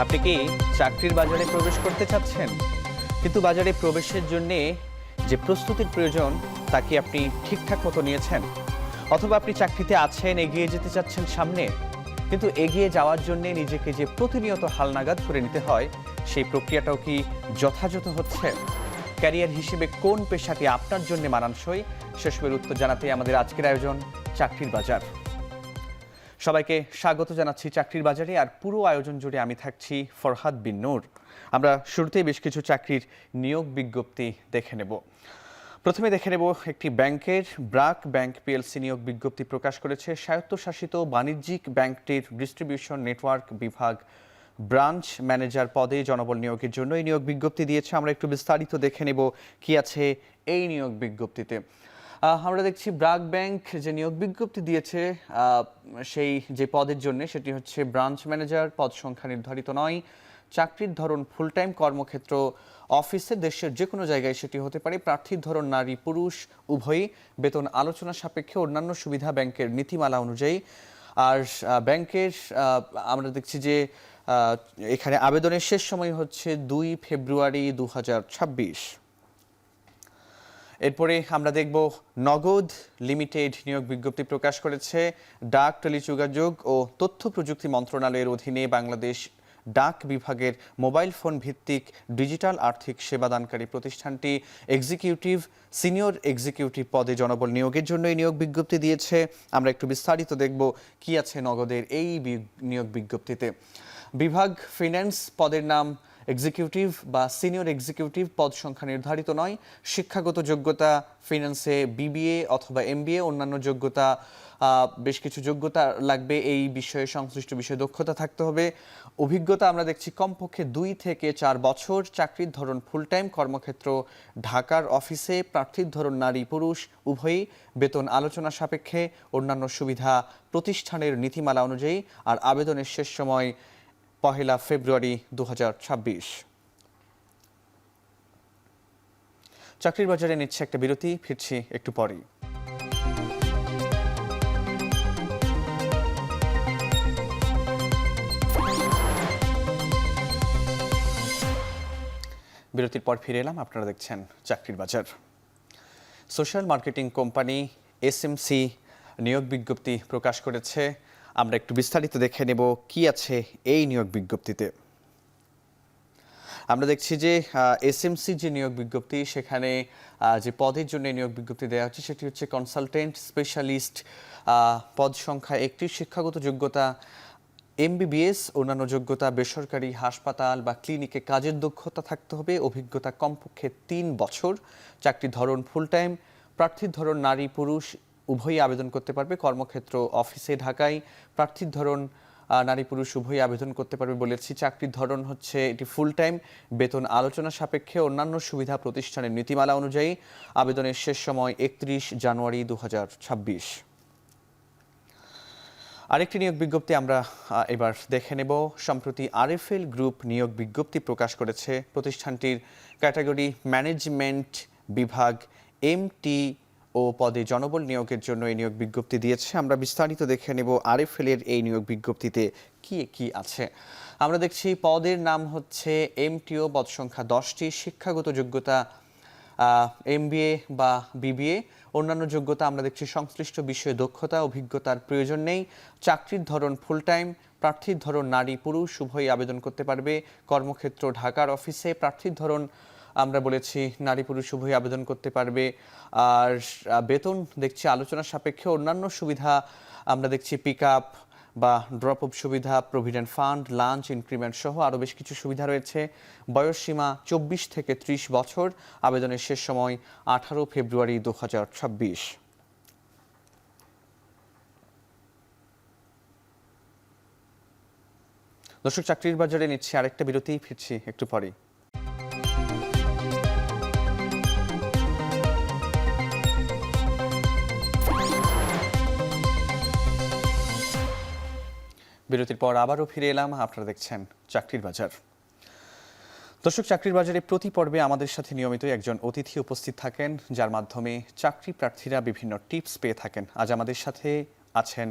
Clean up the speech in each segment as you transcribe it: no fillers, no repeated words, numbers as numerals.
আপনি কি চাকরির বাজারে প্রবেশ করতে চাচ্ছেন, কিন্তু বাজারে প্রবেশের জন্য যে প্রস্তুতির প্রয়োজন তা কি আপনি ঠিকঠাক মতো নিয়েছেন? অথবা আপনি চাকরিতে আছেন, এগিয়ে যেতে চাচ্ছেন সামনে, কিন্তু এগিয়ে যাওয়ার জন্য নিজেকে যে প্রতিনিয়ত হালনাগাদ করে নিতে হয়, সেই প্রক্রিয়াটাও কি যথাযথ হচ্ছে? ক্যারিয়ার হিসেবে কোন পেশাটি আপনার জন্য মানানসই, সেসবের উত্তর জানাতে আমাদের আজকের আয়োজন চাকরির বাজার। সবাইকে স্বাগত জানাচ্ছি চাকরির বাজারে, আর পুরো আয়োজন জুড়ে আমি থাকছি ফরহাদ বিন নূর। আমরা শুরুতেই বেশ কিছু চাকরির নিয়োগ বিজ্ঞপ্তি দেখে নেব। প্রথমে দেখে নেব একটি ব্যাংকের ব্রাক ব্যাংক পিএলসি নিয়োগ বিজ্ঞপ্তি প্রকাশ করেছে। স্বায়ত্তশাসিত বাণিজ্যিক ব্যাংকটির ডিস্ট্রিবিউশন নেটওয়ার্ক বিভাগ ব্রাঞ্চ ম্যানেজার পদে জনবল নিয়োগের জন্য এই নিয়োগ বিজ্ঞপ্তি দিয়েছে। আমরা একটু বিস্তারিত দেখে নেব কি আছে এই নিয়োগ বিজ্ঞপ্তিতে। আমরা দেখছি ব্রাক ব্যাংক যে নিয়োগ বিজ্ঞপ্তি দিয়েছে সেই যে পদের জন্য, সেটি হচ্ছে ব্রাঞ্চ ম্যানেজার। পদ সংখ্যা নির্ধারিত নয়। চাকরির ধরন ফুল টাইম। কর্মক্ষেত্র অফিসে, দেশের যে কোনো জায়গায় সেটি হতে পারে। প্রার্থীর ধরন নারী পুরুষ উভয়ই। বেতন আলোচনা সাপেক্ষে। অন্যান্য সুবিধা ব্যাংকের নীতিমালা অনুযায়ী। আর ব্যাংকের আমরা দেখছি যে এখানে আবেদনের শেষ সময় হচ্ছে 2 ফেব্রুয়ারি 2026। এরপরে আমরা দেখব নগদ লিমিটেড নিয়োগ বিজ্ঞপ্তি প্রকাশ করেছে। ডাক, টেলিযোগাযোগ ও তথ্য প্রযুক্তি মন্ত্রণালয়ের অধীনে বাংলাদেশ ডাক বিভাগের মোবাইল ফোন ভিত্তিক ডিজিটাল আর্থিক সেবাদানকারী প্রতিষ্ঠানটি এক্সিকিউটিভ, সিনিয়র এক্সিকিউটিভ পদে জনবল নিয়োগের জন্য এই নিয়োগ বিজ্ঞপ্তি দিয়েছে। আমরা একটু বিস্তারিত দেখব কি আছে নগদের এই নিয়োগ বিজ্ঞপ্তিতে। বিভাগ ফিন্যান্স, পদের নাম এক্সিকিউটিভ বা সিনিয়র এক্সিকিউটিভ। পদ সংখ্যা নির্ধারিত নয়। শিক্ষাগত যোগ্যতা ফিন্যান্সে বিবিএ অথবা এমবিএ। অন্যান্য যোগ্যতা বেশ কিছু যোগ্যতা লাগবে, এই বিষয়ে সংশ্লিষ্ট বিষয়ে দক্ষতা থাকতে হবে। অভিজ্ঞতা আমরা দেখছি কমপক্ষে 2 থেকে 4 বছর। চাকরির ধরন ফুল টাইম। কর্মক্ষেত্র ঢাকার অফিসে। প্রার্থীর ধরন নারী পুরুষ উভয়ই। বেতন আলোচনা সাপেক্ষে। অন্যান্য সুবিধা প্রতিষ্ঠানের নীতিমালা অনুযায়ী। আর আবেদনের শেষ সময় 1 ফেব্রুয়ারি 2026। চাকরির বাজারে নিচ্ছে একটা বিরতি, ফিরছি একটু পরেই। বিরতির পর ফিরে এলাম। আপনারা দেখছেন চাকরির বাজার। সোশ্যাল মার্কেটিং কোম্পানি এসএমসি নিয়োগ বিজ্ঞপ্তি প্রকাশ করেছে। আমরা একটু বিস্তারিত দেখে নেব কি আছে এই নিয়োগ বিজ্ঞপ্তিতে। আমরা দেখছি যে এসএমসি যে নিয়োগ বিজ্ঞপ্তি, সেখানে যে পদের জন্য নিয়োগ বিজ্ঞপ্তি দেওয়া হচ্ছে সেটি হচ্ছে কনসালটেন্ট স্পেশালিস্ট। পদ সংখ্যা 1টি। শিক্ষাগত যোগ্যতা এমবিবিএস। অন্যান্য যোগ্যতা বেসরকারি হাসপাতাল বা ক্লিনিকে কাজের দক্ষতা থাকতে হবে। অভিজ্ঞতা কমপক্ষে 3 বছর। চাকরির ধরন ফুল টাইম। প্রার্থীর ধরন নারী পুরুষ উভয়ই আবেদন করতে পারবে। কর্মক্ষেত্র অফিসে ঢাকায়। প্রার্থীর ধরন নারী পুরুষ উভয়ই আবেদন করতে পারবে বলেছি। চাকরির ধরন হচ্ছে এটি ফুল টাইম। বেতন আলোচনা সাপেক্ষে। অন্যান্য সুবিধা প্রতিষ্ঠানের নীতিমালা অনুযায়ী। আবেদনের শেষ সময় 31 জানুয়ারি 2026। আরেকটি নিয়োগ বিজ্ঞপ্তি আমরা এবার দেখে নেব। সম্প্রতি আরএফএল গ্রুপ নিয়োগ বিজ্ঞপ্তি প্রকাশ করেছে। প্রতিষ্ঠানটির ক্যাটাগরি ম্যানেজমেন্ট বিভাগ এমটি ও পদে জনবল নিয়োগের জন্য এই নিয়োগ বিজ্ঞপ্তি দিয়েছে। আমরা বিস্তারিত দেখে নেব আরএফএল এর এই নিয়োগ বিজ্ঞপ্তিতে কি কি আছে। আমরা দেখছি পদের নাম হচ্ছে এমটিও। পদ সংখ্যা 10টি। শিক্ষাগত যোগ্যতা এমবিএ বা বিবিএ। অন্যান্য যোগ্যতা আমরা দেখছি সংশ্লিষ্ট বিষয়ে দক্ষতা, অভিজ্ঞতার প্রয়োজন নেই। চাকরির ধরন ফুল টাইম। প্রার্থীর ধরন নারী পুরুষ উভয়ই আবেদন করতে পারবে। কর্মক্ষেত্র ঢাকার অফিসে। প্রার্থীর ধরন আমরা বলেছি নারী পুরুষ উভয়ই আবেদন করতে পারবে। আর বেতন দেখছি আলোচনা সাপেক্ষে। অন্যান্য সুবিধা আমরা দেখছি পিক আপ বা ড্রপ অফ সুবিধা, প্রভিডেন্ট ফান্ড, লাঞ্চ, ইনক্রিমেন্ট সহ আরও বেশ কিছু সুবিধা রয়েছে। বয়সসীমা 24 থেকে 30 বছর। আবেদনের শেষ সময় 18 ফেব্রুয়ারি 2026। দর্শক, চাকরির বাজারে নিচ্ছে আরেকটা বিরতি, ফিরছি একটু পরেই। বিরতির পর আবারও ফিরে এলাম। আপনারা দেখছেন চাকরির বাজার। দর্শক, চাকরির বাজারে প্রতি পর্বে আমাদের সাথে নিয়মিতই একজন অতিথি উপস্থিত থাকেন, যার মাধ্যমে চাকরি প্রার্থীরা বিভিন্ন টিপস পেয়ে থাকেন। আজ আমাদের সাথে আছেন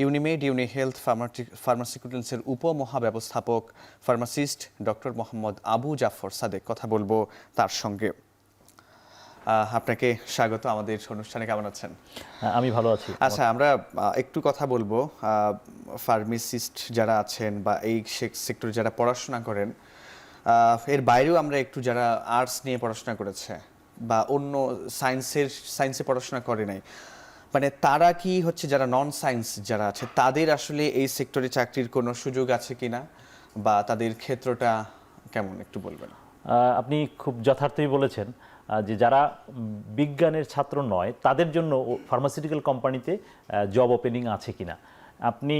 ইউনিমেড হেলথ ফার্মাসিউটিক্যালসের উপমহাব্যবস্থাপক ফার্মাসিস্ট ডক্টর মোহাম্মদ আবু জাফর সাদেক। কথা বলবো তার সঙ্গে। আপনাকে স্বাগত আমাদের অনুষ্ঠানে। কেমন আছেন? আমি ভালো আছি। আচ্ছা, আমরা একটু কথা বলবো ফার্মাসিস্ট যারা আছেন বা এই সেক্টরে যারা পড়াশোনা করেন, এর বাইরেও আমরা একটু যারা আর্টস নিয়ে পড়াশোনা করেছে বা অন্য সায়েন্সে পড়াশোনা করে নাই, মানে তারা কি হচ্ছে, যারা নন সায়েন্স যারা আছে তাদের আসলে এই সেক্টরে চাকরির কোনো সুযোগ আছে কিনা বা তাদের ক্ষেত্রটা কেমন একটু বলবেন? আপনি খুব যথার্থই বলেছেন যে যারা বিজ্ঞানের ছাত্র নয় তাদের জন্য ফার্মাসিউটিক্যাল কোম্পানিতে জব ওপেনিং আছে কিনা। আপনি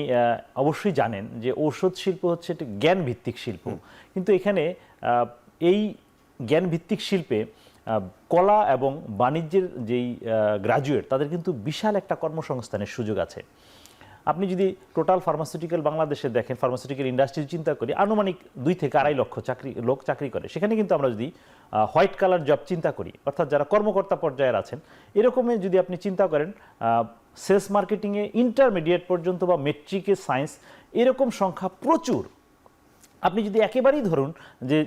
অবশ্যই জানেন যে ঔষধ শিল্প হচ্ছে একটি জ্ঞান ভিত্তিক শিল্প, কিন্তু এখানে এই জ্ঞান ভিত্তিক শিল্পে কলা এবং বাণিজ্যের যেই গ্রাজুয়েট তাদের কিন্তু বিশাল একটা কর্মসংস্থানের সুযোগ আছে। আপনি যদি টোটাল ফার্মাসিউটিক্যাল বাংলাদেশে দেখেন, ফার্মাসিউটিক্যাল ইন্ডাস্ট্রি চিন্তা করি, আনুমানিক 2 থেকে 2.5 লক্ষ লোক চাকরি করে। সেখানে কিন্তু আমরা যদি হোয়াইট কালার জব চিন্তা করি, অর্থাৎ যারা কর্মকর্তা পর্যায়ের আছেন, এরকমই যদি আপনি চিন্তা করেন সেলস মার্কেটিংয়ে ইন্টারমিডিয়েট পর্যন্ত বা মেট্রিকে সায়েন্স, এরকম সংখ্যা প্রচুর। আপনি যদি একেবারেই ধরুন যে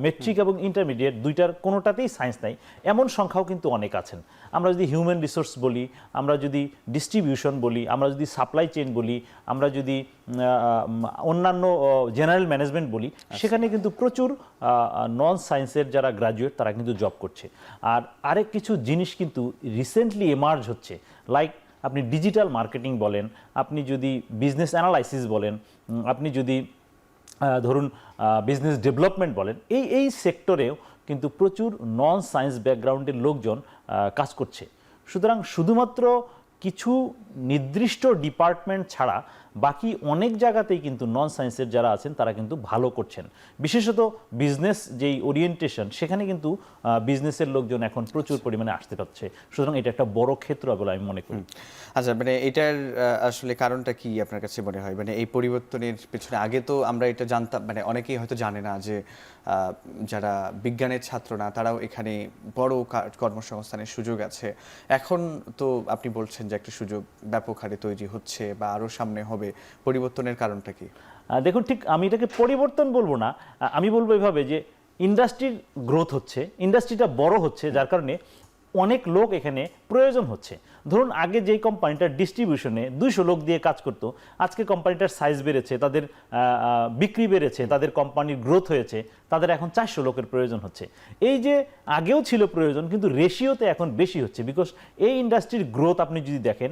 মেট্রিক এবং ইন্টারমিডিয়েট দুইটার কোনোটাতেই সায়েন্স নাই, এমন সংখ্যাও কিন্তু অনেক আছেন। আমরা যদি হিউম্যান রিসোর্স বলি, আমরা যদি ডিস্ট্রিবিউশন বলি, আমরা যদি সাপ্লাই চেইন বলি, আমরা যদি অন্যান্য জেনারেল ম্যানেজমেন্ট বলি, সেখানে কিন্তু প্রচুর নন সায়েন্সের যারা গ্র্যাজুয়েট তারা কিন্তু জব করছে। আর আরেক কিছু জিনিস কিন্তু রিসেন্টলি এমার্জ হচ্ছে, লাইক আপনি ডিজিটাল মার্কেটিং বলেন, আপনি যদি বিজনেস অ্যানালাইসিস বলেন, আপনি যদি ধরুন বিজনেস ডেভেলপমেন্ট বলেন, এই সেক্টরেও কিন্তু প্রচুর নন সায়েন্স ব্যাকগ্রাউন্ডের লোকজন কাজ করছে। সুতরাং শুধুমাত্র কিছু নির্দিষ্ট ডিপার্টমেন্ট ছাড়া বাকি অনেক জায়গাতেই কিন্তু নন সায়েন্সের যারা আছেন তারা কিন্তু ভালো করছেন। বিশেষত বিজনেস যেই ওরিয়েন্টেশন, সেখানে কিন্তু বিজনেসের লোকজন এখন প্রচুর পরিমাণে আসতে পারছে। সুতরাং এটা একটা বড় ক্ষেত্র বলে আমি মনে করি। আচ্ছা, মানে এটার আসলে কারণটা কি আপনার কাছে মনে হয়? মানে এই পরিবর্তনের পেছনে আগে তো আমরা এটা জানতাম, মানে অনেকেই হয়তো জানে না যে যারা বিজ্ঞানের ছাত্র না তারাও এখানে বড় কর্মসংস্থানের সুযোগ আছে। এখন তো আপনি বলছেন যে একটা সুযোগ ব্যাপক হারে তৈরি হচ্ছে বা আরও সামনে হবে। পরিবর্তনের কারণটা কি? দেখুন, ঠিক আমি এটাকে পরিবর্তন বলবো না, আমি বলবো এভাবে যে ইন্ডাস্ট্রির গ্রোথ হচ্ছে, ইন্ডাস্ট্রিটা বড় হচ্ছে, যার কারণে অনেক লোক এখানে প্রয়োজন হচ্ছে। ধরুন আগে যেই কোম্পানিটা ডিস্ট্রিবিউশনে 200 লোক দিয়ে কাজ করত, আজকে কোম্পানিটার সাইজ বেড়েছে, তাদের বিক্রি বেড়েছে, তাদের কোম্পানির গ্রোথ হয়েছে, তাদের এখন 400 লোকের প্রয়োজন হচ্ছে। এই যে আগেও ছিল প্রয়োজন, কিন্তু রেশিওতে এখন বেশি হচ্ছে, বিকজ এই ইন্ডাস্ট্রির গ্রোথ আপনি যদি দেখেন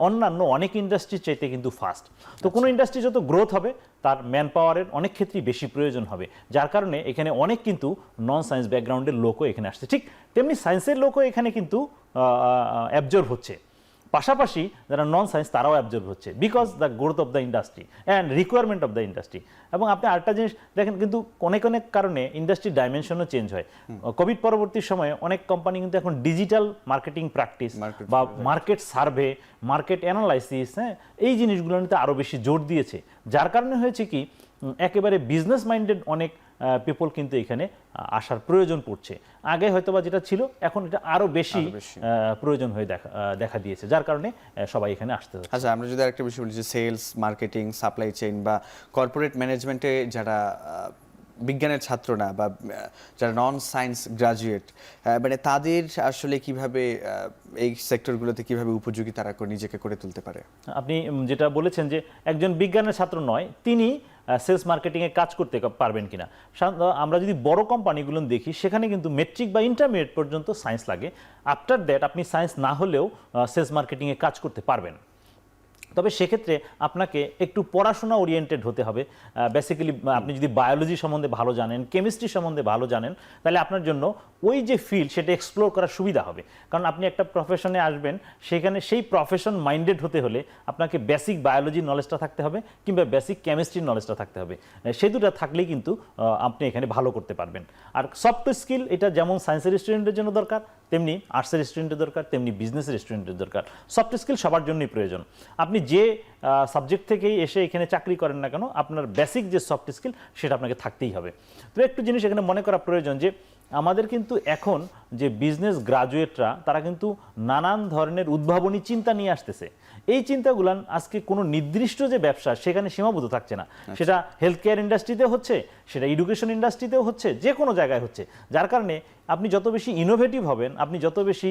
অন্যান্য অনেক ইন্ডাস্ট্রির চাইতে কিন্তু ফাস্ট। তো কোনো ইন্ডাস্ট্রি যত গ্রোথ হবে তার ম্যান পাওয়ারের অনেক ক্ষেত্রেই বেশি প্রয়োজন হবে, যার কারণে এখানে অনেক কিন্তু নন সায়েন্স ব্যাকগ্রাউন্ডের লোকও এখানে আসছে। ঠিক তেমনি সায়েন্সের লোকও এখানে কিন্তু অ্যাবজর্ব হচ্ছে, পাশাপাশি যারা নন সায়েন্স তারাও অ্যাবজর্ব হচ্ছে, because the growth of the industry and requirement of the industry. এবং আপনি আরেকটা জিনিস দেখেন, কিন্তু অনেক কারণে ইন্ডাস্ট্রির ডাইমেনশনও চেঞ্জ হয়। কোভিড পরবর্তী সময়ে অনেক কোম্পানি কিন্তু এখন ডিজিটাল মার্কেটিং প্র্যাকটিস বা মার্কেট সার্ভে, মার্কেট অ্যানালাইসিস, এই জিনিসগুলোতে আরও বেশি জোর দিয়েছে, যার কারণে হয়েছে কি একেবারে বিজনেস মাইন্ডেড অনেক পিপল কিন্তু এখানে আসার প্রয়োজন পড়ছে। আগে হয়তোবা যেটা ছিল, এখন এটা আরো বেশি প্রয়োজন হয়ে দেখা দিয়েছে, যার কারণে সবাই এখানে আসতে হচ্ছে। আচ্ছা, আমরা যদি আরেকটা বিষয় বলি যে সেলস, মার্কেটিং, সাপ্লাই চেইন বা কর্পোরেট ম্যানেজমেন্টে যারা বিজ্ঞানের ছাত্র না বা যারা নন সায়েন্স গ্রাজুয়েট, মানে তাদের আসলে কিভাবে এই সেক্টরগুলোতে কিভাবে উপযোগী তারা নিজেকে করে তুলতে পারে? আপনি যেটা বলেছেন যে একজন বিজ্ঞানের ছাত্র নয়, তিনি সেলস মার্কেটিংয়ে কাজ করতে পারবেন কিনা। আমরা যদি বড় কোম্পানিগুলো দেখি, সেখানে কিন্তু মেট্রিক বা ইন্টারমিডিয়েট পর্যন্ত সায়েন্স লাগে। আফটার দ্যাট আপনি সায়েন্স না হলেও সেলস মার্কেটিংয়ে কাজ করতে পারবেন। তবে সেক্ষেত্রে আপনাকে একটু পড়াশোনা ওরিয়েন্টেড হতে হবে। বেসিক্যালি আপনি যদি বায়োলজি সম্বন্ধে ভালো জানেন, কেমিস্ট্রি সম্বন্ধে ভালো জানেন, তাহলে আপনার জন্য ওই যে ফিল্ড সেটা এক্সপ্লোর করার সুবিধা হবে। কারণ আপনি একটা প্রফেশনে আসবেন, সেখানে সেই প্রফেশন মাইন্ডেড হতে হলে আপনাকে বেসিক বায়োলজির নলেজটা থাকতে হবে কিংবা বেসিক কেমিস্ট্রির নলেজটা থাকতে হবে। সেই দুটো থাকলেই কিন্তু আপনি এখানে ভালো করতে পারবেন। আর সফট স্কিল, এটা যেমন সায়েন্সের স্টুডেন্টের জন্য দরকার, তেমনি আর্টসের স্টুডেন্টের দরকার, তেমনি বিজনেসের স্টুডেন্টের দরকার। সফট স্কিল সবার জন্যই প্রয়োজন। আপনি যে সাবজেক্ট থেকেই এসে এখানে চাকরি করেন না কেন, আপনার বেসিক যে সফট স্কিল সেটা আপনাকে থাকতেই হবে। তো একটু জিনিস এখানে মনে করা প্রয়োজন যে আমাদের কিন্তু এখন যে বিজনেস গ্রাজুয়েটরা তারা কিন্তু নানান ধরনের উদ্ভাবনী চিন্তা নিয়ে আসতেছে। এই চিন্তাগুলান আজকে কোনো নির্দিষ্ট যে ব্যবসা সেখানে সীমাবদ্ধ থাকছে না। সেটা হেলথ কেয়ার ইন্ডাস্ট্রিতে হচ্ছে, সেটা এডুকেশন ইন্ডাস্ট্রিতেও হচ্ছে, যে কোনো জায়গায় হচ্ছে। যার কারণে আপনি যত বেশি ইনোভেটিভ হবেন, আপনি যত বেশি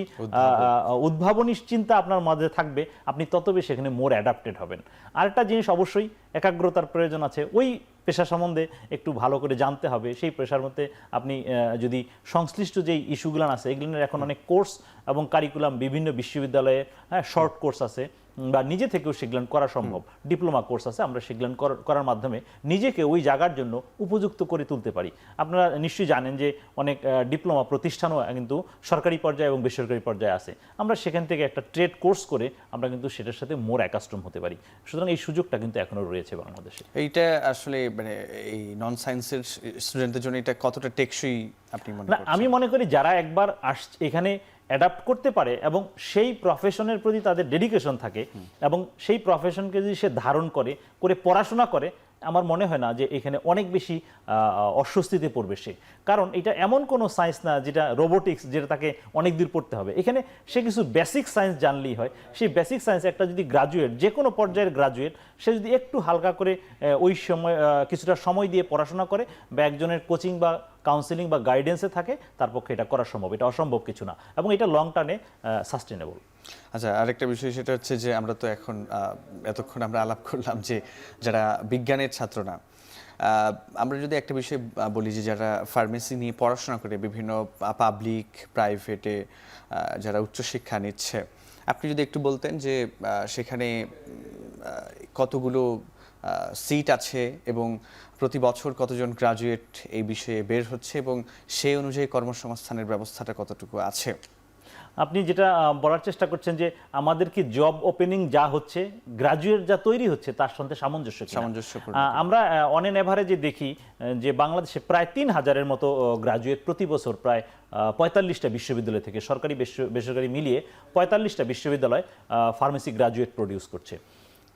উদ্ভাবনী চিন্তা আপনার মাঝে থাকবে, আপনি তত বেশি এখানে মোর অ্যাডাপ্টেড হবেন। আরেকটা জিনিস অবশ্যই একাগ্রতার প্রয়োজন আছে। ওই পেশা সম্বন্ধে একটু ভালো করে জানতে হবে। সেই পেশার মধ্যে আপনি যদি সংশ্লিষ্ট যেই ইস্যুগুলো আছে, এগুলোর এখন অনেক কোর্স এবং কারিকুলাম বিভিন্ন বিশ্ববিদ্যালয়ে শর্ট কোর্স আছে, বা নিজে থেকেও সেগুলো করা সম্ভব। ডিপ্লোমা কোর্স আছে, আমরা সেগুলো করার মাধ্যমে নিজেকে ওই জায়গার জন্য উপযুক্ত করে তুলতে পারি। আপনারা নিশ্চয়ই জানেন যে অনেক ডিপ্লোমা প্রতিষ্ঠানও কিন্তু সরকারি পর্যায়ে এবং বেসরকারি পর্যায়ে আছে। আমরা সেখান থেকে একটা ট্রেড কোর্স করে আমরা কিন্তু সেটার সাথে মোর অ্যাকাস্টম হতে পারি। সুতরাং এই সুযোগটা কিন্তু এখনো রয়েছে বাংলাদেশে। এইটা আসলে মানে এই নন সায়েন্সের স্টুডেন্টদের জন্য এটা কতটা টেকসই আপনি মনে না, করেন? আমি মনে করি যারা একবার এখানে অ্যাডাপ্ট করতে পারে এবং সেই প্রফেশনের প্রতি তাদের ডেডিকেশন থাকে এবং সেই প্রফেশনকে যদি সে ধারণ করে পড়াশোনা করে, আমার মনে হয় না যে এখানে অনেক বেশি অস্বস্তিতে পড়বে সে। কারণ এটা এমন কোনো সায়েন্স না যেটা রোবোটিক্স, যেটা তাকে অনেক দূর পড়তে হবে। এখানে সে কিছু বেসিক সায়েন্স জানলেই হয়। সেই বেসিক সায়েন্স একটা যদি গ্রাজুয়েট, যে কোনো পর্যায়ের গ্রাজুয়েট, সে যদি একটু হালকা করে ওই সময় কিছুটা সময় দিয়ে পড়াশোনা করে বা একজনের কোচিং বা কাউন্সিলিং বা গাইডেন্সে থাকে, তার পক্ষে এটা করা সম্ভব। এটা অসম্ভব কিছু না এবং এটা লং টার্মে সাস্টেনেবল। আচ্ছা, আরেকটা বিষয় সেটা হচ্ছে যে আমরা তো এখন এতক্ষণ আমরা আলাপ করলাম যে যারা বিজ্ঞানের ছাত্র না, আমরা যদি একটা বিষয় বলি যে যারা ফার্মেসি নিয়ে পড়াশোনা করে বিভিন্ন পাবলিক প্রাইভেটে যারা উচ্চশিক্ষা নিচ্ছে, আপনি যদি একটু বলতেন যে সেখানে কতগুলো সিট আছে এবং প্রতি বছর কতজন গ্রাজুয়েট এই বিষয়ে বের হচ্ছে এবং সেই অনুযায়ী কর্মসংস্থানের ব্যবস্থাটা কতটুকু আছে? আপনি যেটা বলার চেষ্টা করছেন যে আমাদের কি জব ওপেনিং যা হচ্ছে, গ্রাজুয়েট যা তৈরি হচ্ছে, তার সঙ্গে সামঞ্জস্য আমরা অন এন এভারেজে দেখি যে বাংলাদেশে প্রায় ৩,০০০-এর মতো গ্রাজুয়েট প্রতি বছর প্রায় ৪৫টা বিশ্ববিদ্যালয় থেকে, সরকারি বেসরকারি মিলিয়ে ৪৫টা বিশ্ববিদ্যালয় ফার্মেসি গ্রাজুয়েট প্রডিউস করছে।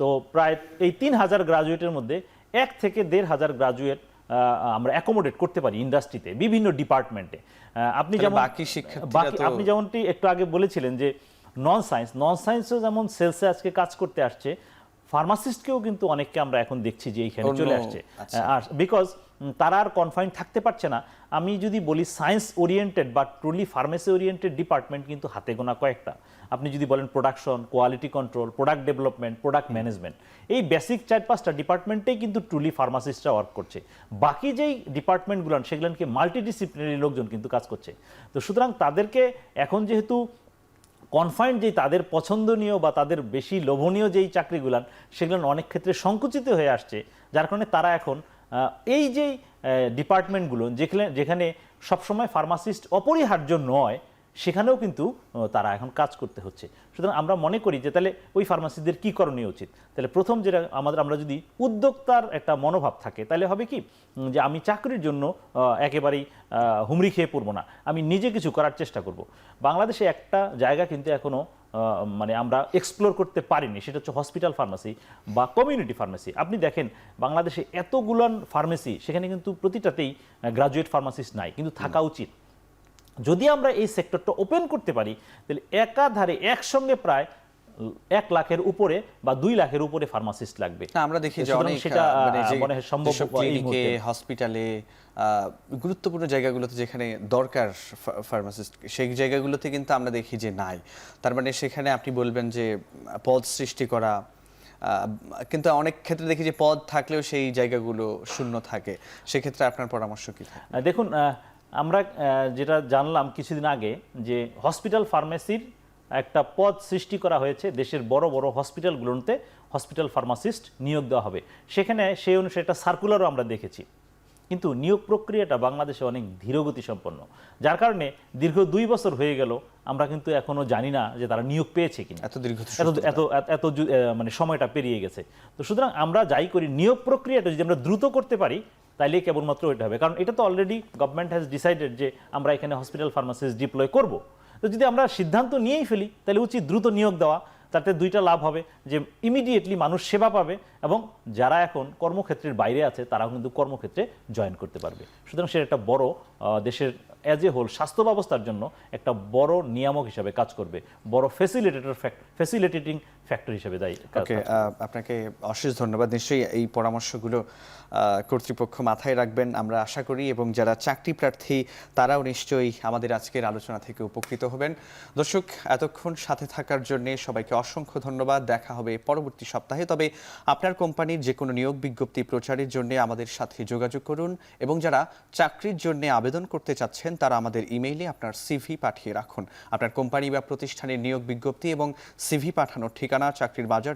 তো প্রায় এই ৩,০০০ গ্রাজুয়েটের মধ্যে ১ থেকে ১,৫০০ গ্রাজুয়েট আমরা অ্যাকোমোডেট করতে পারি ইন্ডাস্ট্রিতে, বিভিন্ন ডিপার্টমেন্টে। আপনি যেমনটি একটু আগে বলেছিলেন যে নন সায়েন্সও যেমন সেলসে আজকে কাজ করতে আসছে, ফার্মাসিস্টকেও কিন্তু অনেককে আমরা এখন দেখছি যে এইখানে চলে আসছে। আর বিকজ তারা আর কনফাইন থাকতে পারছে না। আমি যদি বলি সায়েন্স ওরিয়েন্টেড বা ট্রুলি ফার্মেসি ওরিয়েন্টেড ডিপার্টমেন্ট কিন্তু হাতে গোনা কয়েকটা। আপনি যদি বলেন production, quality control, product development, product management, এই বেসিক ৪-৫টা ডিপার্টমেন্টেই কিন্তু ট্রুলি ফার্মাসিস্টরা ওয়ার্ক করছে। বাকি যেই ডিপার্টমেন্টগুলো সেগুলোকে মাল্টিডিসিপ্লিনারি লোকজন কিন্তু কাজ করছে। তো সুতরাং তাদেরকে এখন যেহেতু কনফাইন্ড যেই তাদের পছন্দনীয় বা তাদের বেশি লোভনীয় যেই চাকরিগুলান, সেগুলো অনেক ক্ষেত্রে সংকুচিত হয়ে আসছে, যার কারণে তারা এখন এই যেই ডিপার্টমেন্টগুলো যেখানে সবসময় ফার্মাসিস্ট অপরিহার্য নয়, সেখানেও কিন্তু তারা এখন কাজ করতে হচ্ছে। সুতরাং আমরা মনে করি যে তাহলে ওই ফার্মাসিস্টদের কী করণীয় উচিত? তাহলে প্রথম যেটা আমরা যদি উদ্যোক্তার একটা মনোভাব থাকে, তাহলে হবে কি যে আমি চাকরির জন্য একেবারেই হুমড়ি খেয়ে পড়বো না, আমি নিজে কিছু করার চেষ্টা করব। বাংলাদেশে একটা জায়গা কিন্তু এখনও মানে আমরা এক্সপ্লোর করতে পারিনি, সেটা হচ্ছে হসপিটাল ফার্মেসি বা কমিউনিটি ফার্মেসি। আপনি দেখেন বাংলাদেশে এতগুলান ফার্মেসি, সেখানে কিন্তু প্রতিটাতেই গ্রাজুয়েট ফার্মাসিস্ট নাই, কিন্তু থাকা উচিত। যদি আমরা এই সেক্টরটা ওপেন করতে পারি, তাহলে একাধারে একসঙ্গে প্রায় ১ লাখের উপরে বা ২ লাখের উপরে ফার্মাসিস্ট লাগবে। আমরা দেখি যে অনেক সেটা মনে হয় সম্ভব ক্লিনিকে, হসপিটালে, গুরুত্বপূর্ণ জায়গাগুলোতে যেখানে দরকার ফার্মাসিস্ট, সেই জায়গাগুলোতে কিন্তু আমরা দেখি যে নাই। তার মানে সেখানে আপনি বলবেন যে পদ সৃষ্টি করা, কিন্তু অনেক ক্ষেত্রে দেখি যে পদ থাকলেও সেই জায়গাগুলো শূন্য থাকে। সেক্ষেত্রে আপনার পরামর্শ কি? দেখুন, আমরা যেটা জানলাম কিছুদিন আগে যে হসপিটাল ফার্মেসির একটা পদ সৃষ্টি করা হয়েছে, দেশের বড় বড় হসপিটালগুলোতে হসপিটাল ফার্মাসিস্ট নিয়োগ দেওয়া হবে। সেখানে সেই অনুসারে একটা সার্কুলারও আমরা দেখেছি, কিন্তু নিয়োগ প্রক্রিয়াটা বাংলাদেশে অনেক ধীরগতি সম্পন্ন, যার কারণে দীর্ঘ ২ বছর হয়ে গেল আমরা কিন্তু এখনো জানি না যে তারা নিয়োগ পেয়েছে কিনা। এত মানে সময়টা পেরিয়ে গেছে। তো সুতরাং আমরা যাই করি, নিয়োগ প্রক্রিয়াটা যদি আমরা দ্রুত করতে পারি, তাইলে কেবলমাত্র এটা হবে। কারণ এটা তো অলরেডি গভর্নমেন্ট হ্যাজ ডিসাইডেড যে আমরা এখানে হসপিটাল ফার্মাসিস্ট ডিপ্লয় করব। তো যদি আমরা সিদ্ধান্ত নিয়েই ফেলি, তাহলে উচিত দ্রুত নিয়োগ দেওয়া, তাতে দুইটা লাভ হবে, যে ইমিডিয়েটলি মানুষ সেবা পাবে এবং যারা এখন কর্মক্ষেত্রের বাইরে আছে তারাও কিন্তু কর্মক্ষেত্রে জয়েন করতে পারবে। সুতরাং সেটা একটা বড় দেশের অ্যাজ এ হোল স্বাস্থ্য ব্যবস্থার জন্য একটা বড় নিয়ামক হিসাবে কাজ করবে, বড় ফ্যাসিলিটেটিং ফ্যাক্টর হিসেবে ওকে, আপনাকে অশেষ ধন্যবাদ। নিশ্চয়ই এই পরামর্শগুলো কর্তৃপক্ষ মাথায় রাখবেন আমরা আশা করি, এবং যারা চাকরি প্রার্থী তারাও নিশ্চয়ই আমাদের আজকের আলোচনা থেকে উপকৃত হবেন। দর্শক, এতক্ষণ সাথে থাকার জন্য সবাইকে অসংখ্য ধন্যবাদ। দেখা হবে পরবর্তী সপ্তাহে। তবে আপনার কোম্পানির যে কোনো নিয়োগ বিজ্ঞপ্তি প্রচারের জন্য আমাদের সাথে যোগাযোগ করুন, এবং যারা চাকরির জন্য আবেদন করতে চাচ্ছেন তারা আমাদের ইমেইলে আপনার সিভি পাঠিয়ে রাখুন। আপনার কোম্পানি বা প্রতিষ্ঠানের নিয়োগ বিজ্ঞপ্তি এবং সিভি পাঠানোর ঠিকানা চাকরির বাজার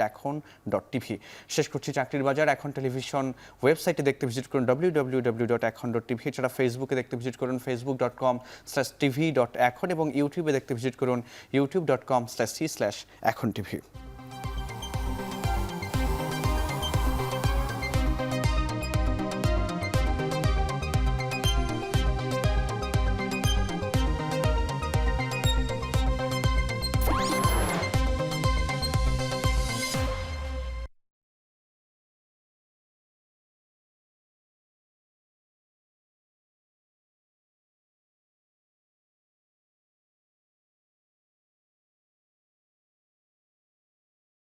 @এখন.tv। শেষ করছি চাকরির বাজার। এখন টেলিভিশন ওয়েবসাইটে দেখতে ভিজিট করুন www.এখন.tv। এছাড়া ফেসবুকে দেখতে ভিজিট করুন facebook.com/tv.এখন, এবং ইউটিউবে দেখতে ভিজিট করুন youtube.com/c/এখন.tv।